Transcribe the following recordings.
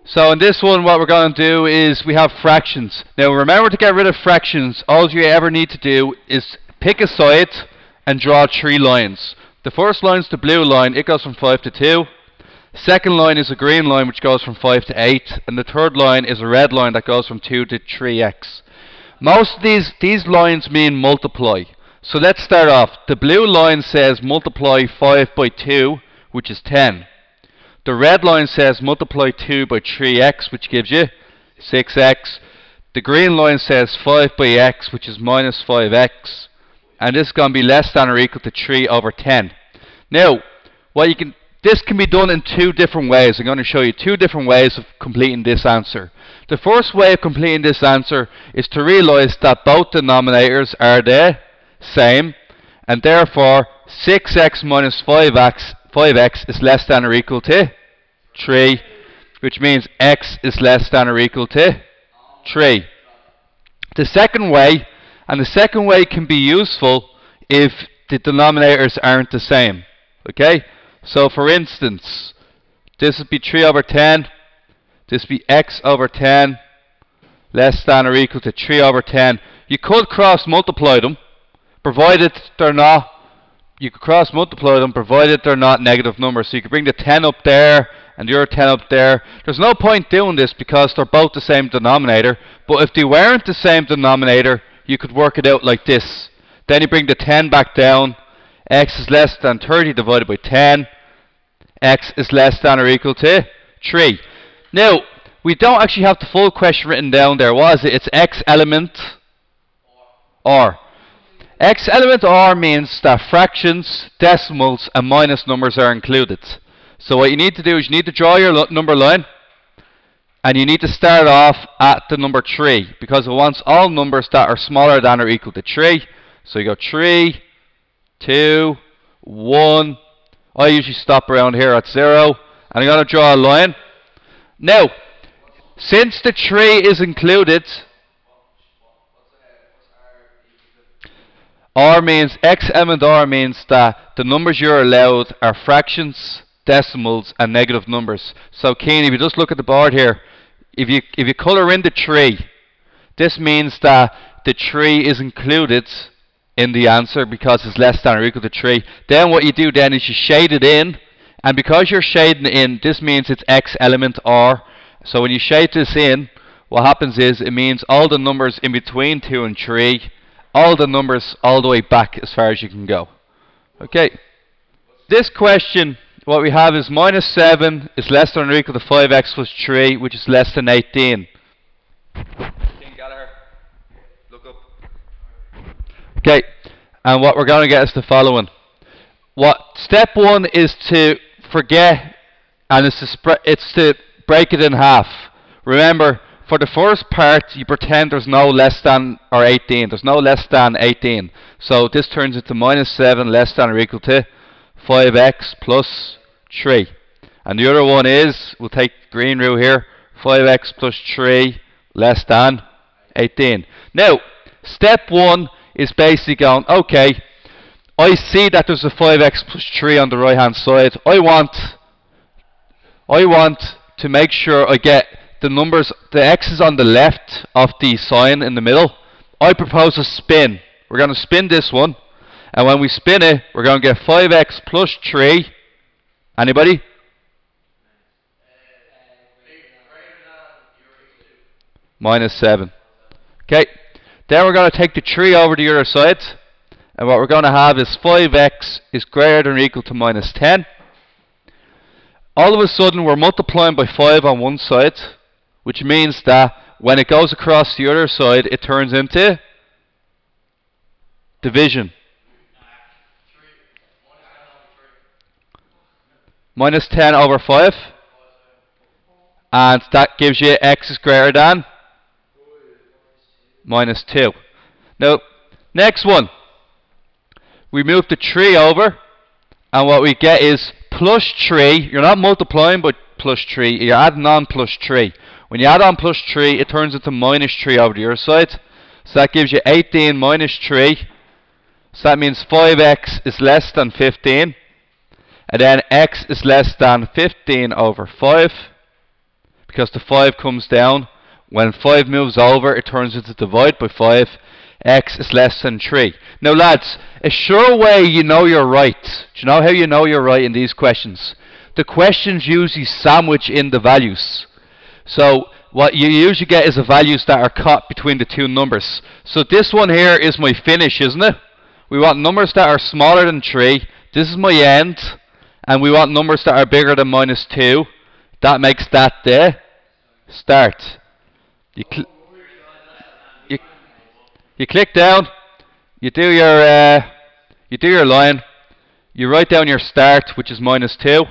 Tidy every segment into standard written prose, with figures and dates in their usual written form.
So in this one, what we're going to do is we have fractions. Now remember, to get rid of fractions, all you ever need to do is pick a side and draw 3 lines. The first line is the blue line, it goes from 5 to 2. Second line is a green line, which goes from 5 to 8. And the third line is a red line that goes from 2 to 3x. Most of these lines mean multiply. So let's start off. The blue line says multiply 5 by 2, which is 10. The red line says multiply 2 by 3x, which gives you 6x. The green line says 5 by x, which is minus 5x. And this is going to be less than or equal to 3 over 10. Now, this can be done in 2 different ways. I'm going to show you 2 different ways of completing this answer. The first way of completing this answer is to realize that both denominators are the same, and therefore 6x minus 5x is less than or equal to 3, which means x is less than or equal to 3. The second way can be useful if the denominators aren't the same. Okay? So for instance, this would be 3 over 10, this would be x over 10 less than or equal to 3 over 10. You could cross multiply them, provided they're not negative numbers. So you could bring the 10 up there and the other 10 up there. There's no point doing this because they're both the same denominator. But if they weren't the same denominator, you could work it out like this. Then you bring the 10 back down. X is less than 30 divided by 10. X is less than or equal to 3. Now, we don't actually have the full question written down there. What is it? It's x element r. X element r means that fractions, decimals, and minus numbers are included. So what you need to do is you need to draw your number line, and you need to start off at the number 3, because it wants all numbers that are smaller than or equal to 3. So you go 3, 2, 1. I usually stop around here at 0, and I'm going to draw a line. Now, since the 3 is included, R means, x element R means that the numbers you're allowed are fractions, decimals, and negative numbers. So Keen, if you just look at the board here, if you colour in the 3, this means that the 3 is included in the answer because it's less than or equal to 3. Then what you do then is you shade it in, and because you're shading it in, this means it's x element R. So when you shade this in, what happens is it means all the numbers in between 2 and 3, all the numbers all the way back as far as you can go. Okay. This question, what we have is minus 7 is less than or equal to 5x plus 3, which is less than 18. Okay, and what we're going to get is the following. Step 1 is to forget, and it's to break it in half. Remember, for the first part, you pretend there's no less than or 18. There's no less than 18. So this turns into minus 7 less than or equal to 5x plus 3. And the other one is, we'll take green rule here, 5x plus 3 less than 18. Now, step 1 is basically going, okay, I see that there's a 5x plus 3 on the right hand side. I want to make sure I get the numbers, the x's on the left of the sign in the middle. I propose a spin. We're going to spin this one, and when we spin it, we're going to get 5x plus 3. Anybody? Minus 7. Okay. Then we're going to take the 3 over the other side, and what we're going to have is 5x is greater than or equal to minus 10. All of a sudden we're multiplying by 5 on one side, which means that when it goes across the other side, it turns into division. Minus 10 over 5, and that gives you x is greater than minus 2. Now, next one, we move the 3 over, and what we get is plus 3. You're not multiplying but plus 3, you're adding on plus 3. When you add on plus 3, it turns into minus 3 over the other side. So that gives you 18 minus 3. So that means 5x is less than 15. And then x is less than 15 over 5. because the 5 comes down. When 5 moves over, it turns into divide by 5. X is less than 3. Now lads, a sure way you know you're right. Do you know how you know you're right in these questions? The questions usually sandwich in the values. So what you usually get is the values that are caught between the two numbers. So this one here is my finish, isn't it? We want numbers that are smaller than 3. This is my end. And we want numbers that are bigger than -2. That makes that the start. You click down, you do your line, you write down your start, which is -2,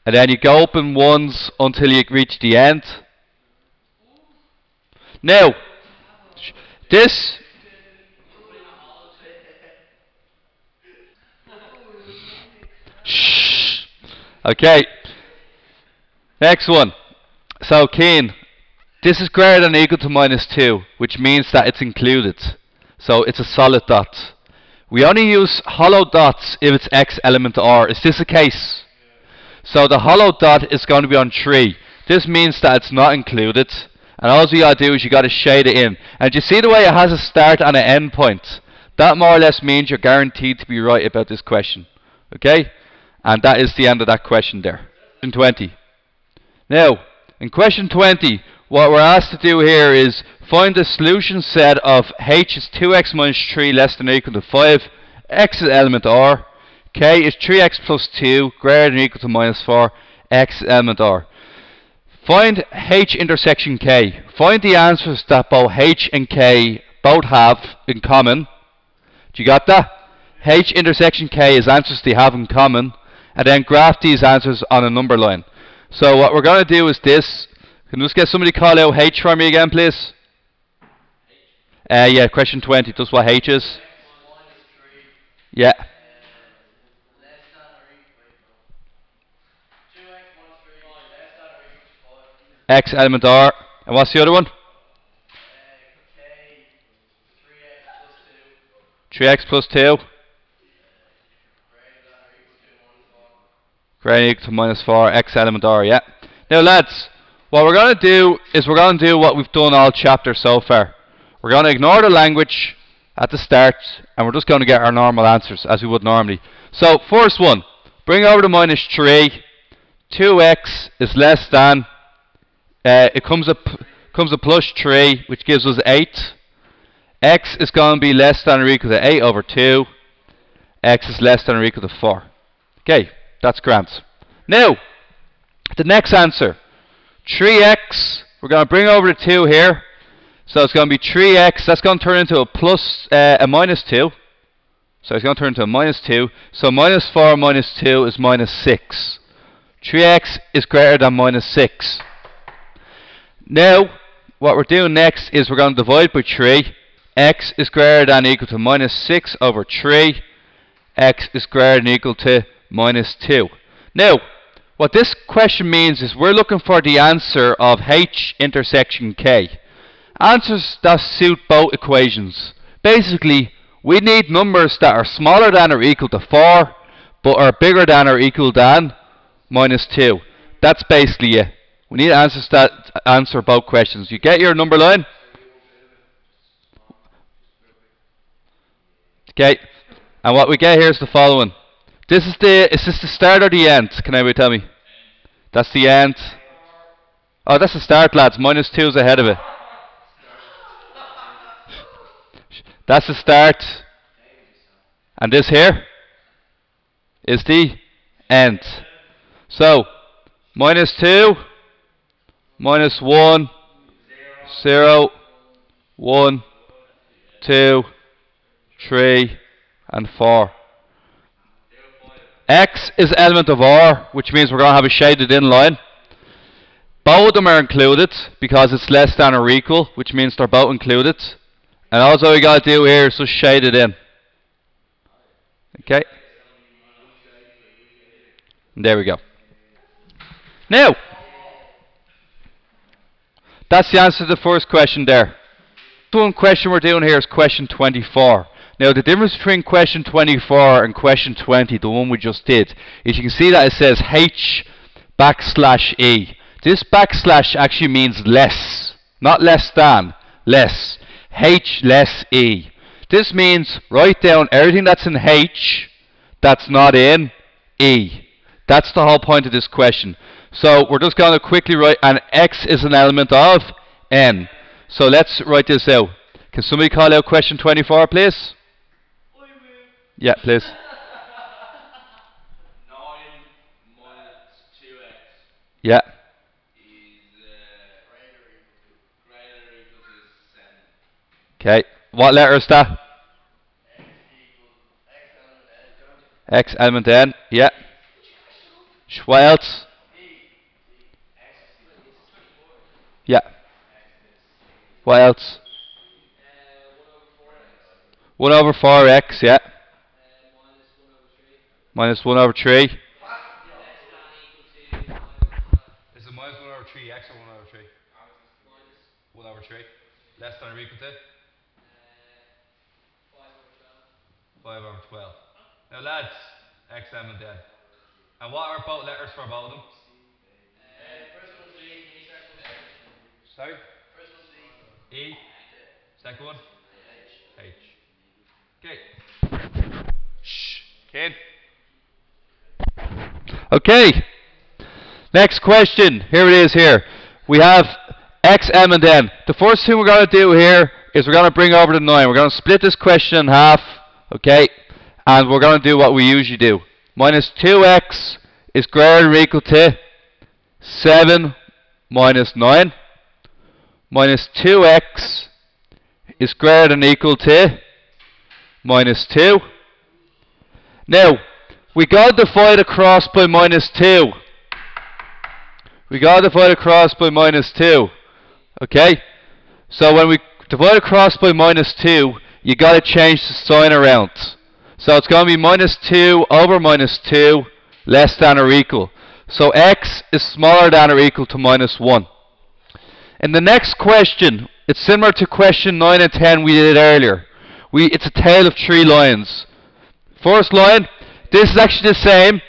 and then you go up in ones until you reach the end. Now, this shh. Okay. Next one. So Keen, this is greater than or equal to -2, which means that it's included. So it's a solid dot. We only use hollow dots if it's x element r. Is this the case? So the hollow dot is going to be on 3. This means that it's not included. And all you gotta do is you gotta shade it in. And you see the way it has a start and an end point? That more or less means you're guaranteed to be right about this question. Okay? And that is the end of that question there. Question 20. Now, in question 20, what we're asked to do here is find the solution set of h is 2x minus 3 less than or equal to 5, x is element r, k is 3x plus 2 greater than or equal to -4, x is element r. Find h intersection k. Find the answers that both h and k both have in common. Do you got that? H intersection k is answers they have in common, and then graph these answers on a number line. So what we're going to do is this. Can you just get somebody call out h for me again, please? Yeah, question 20. Just what h is? Yeah. X element r. And what's the other one? 3x plus 2. Greater than or equal to -4, x element r, yeah. Now lads, what we're going to do is we're going to do what we've done all chapter so far. We're going to ignore the language at the start, and we're just going to get our normal answers as we would normally. So first one, bring over the -3. 2x is less than, it comes a plus 3, which gives us 8. X is going to be less than or equal to 8 over 2. X is less than or equal to 4. Okay, that's grand. Now, the next answer. 3x, we're going to bring over the 2 here. So it's going to be 3x, that's going to turn into a -2. So it's going to turn into a -2. So -4 minus 2 is -6. 3x is greater than -6. Now, what we're doing next is we're going to divide by 3. X is greater than or equal to -6 over 3. X is greater than or equal to -2. Now, what this question means is we're looking for the answer of h intersection k. Answers that suit both equations. Basically, we need numbers that are smaller than or equal to 4, but are bigger than or equal than -2. That's basically it. We need answers that answer both questions. You get your number line? Okay. And what we get here is the following. Is this the start or the end? Can anybody tell me? That's the end. Oh, that's the start, lads. -2 is ahead of it. That's the start. And this here is the end. So, -2, -1, 0, 1, 2, 3, and 4. X is element of R, which means we're going to have a shaded in line. Both of them are included because it's less than or equal, which means they're both included. And also we got to do here is just shade it in. Okay. And there we go. Now, that's the answer to the first question there. The one question we're doing here is question 24. Now the difference between question 24 and question 20, the one we just did, is you can see that it says h \e. This backslash actually means less, not less than, less. H less E. This means write down everything that's in H that's not in E. That's the whole point of this question. So we're just going to quickly write, and X is an element of N. So let's write this out. Can somebody call out question 24, please? Yeah, please. 9 minus 2x. Yeah. Is greater or equal to 7. Okay. What letter is that? X element N. Yeah. What else? Yeah. What else? 1 over 4x, yeah. Minus 1 over 3. Is it minus 1 over 3x or 1 over 3? 1 over 3. Less than or equal to? 5 over 12. Now lads, x element N. And what are both letters for both of them? Sorry? E. Second one? H. Okay. Shh. Ken. Okay. Next question. Here it is here. We have x, m, and n. The first thing we're going to do here is we're going to bring over the 9. We're going to split this question in half. Okay. And we're going to do what we usually do. Minus 2x is greater than or equal to 7 minus 9. Minus 2x is greater than or equal to minus 2. Now, we got to divide across by minus 2. We got to divide across by minus 2. Okay? So when we divide across by minus 2, you got to change the sign around. So it's going to be minus 2 over minus 2 less than or equal. So x is smaller than or equal to minus 1. In the next question, it's similar to question 9 and 10 we did earlier. It's a tale of 3 lines. First line, this is actually the same.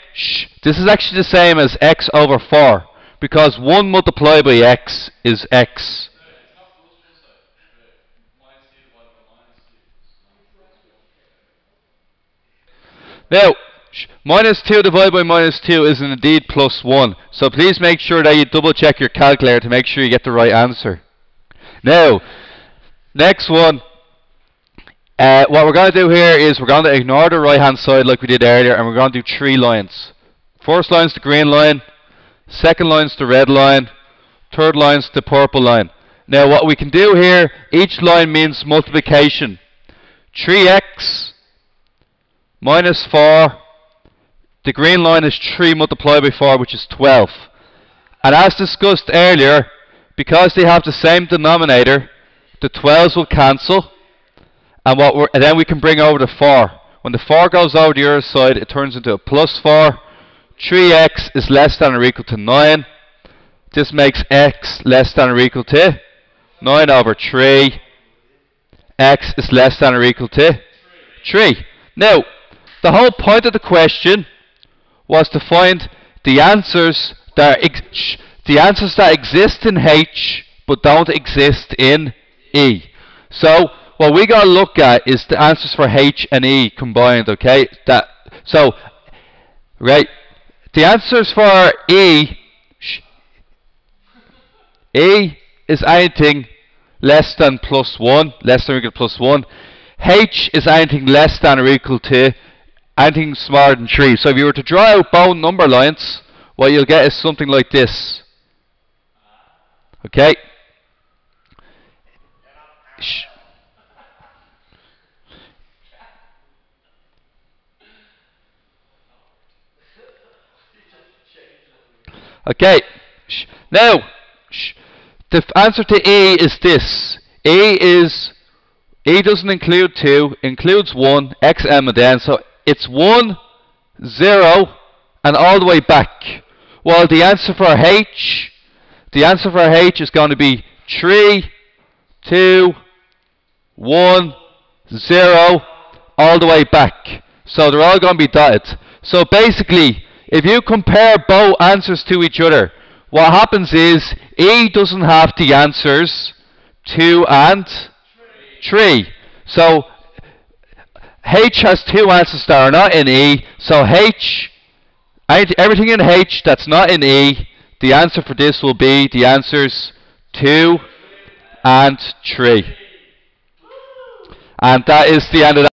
This is actually the same as x over 4, because 1 multiplied by x is x. Now, minus 2 divided by minus 2 is indeed plus 1. So please make sure that you double check your calculator to make sure you get the right answer. Now, next one. What we're going to do here is we're going to ignore the right hand side like we did earlier, and we're going to do 3 lines. First line's the green line, second line's the red line, third line's the purple line. Now what we can do here, each line means multiplication. 3x minus 4, the green line is 3 multiplied by 4, which is 12. And as discussed earlier, because they have the same denominator, the 12s will cancel. And then we can bring over the 4. When the 4 goes over the other side, it turns into a plus 4. 3x is less than or equal to 9. This makes x less than or equal to 9 over 3. X is less than or equal to 3. Now, the whole point of the question was to find the answers that exist in H but don't exist in E. So what we got to look at is the answers for H and E combined, okay? Right. The answers for E is anything less than plus 1, less than or equal to plus 1. H is anything less than or equal to anything smaller than 3. So if you were to draw out both number lines, what you'll get is something like this. Okay? Okay. Now, the answer to E is this. E doesn't include 2, includes 1, x, m, and n. So it's 1, 0, and all the way back. While the answer for H is going to be 3, 2, 1, 0, all the way back. So they're all going to be dotted. So basically, if you compare both answers to each other, what happens is E doesn't have the answers 2 and 3. So H has 2 answers that are not in E. So everything in H that's not in E, the answer for this will be the answers 2 and 3. And that is the end of that.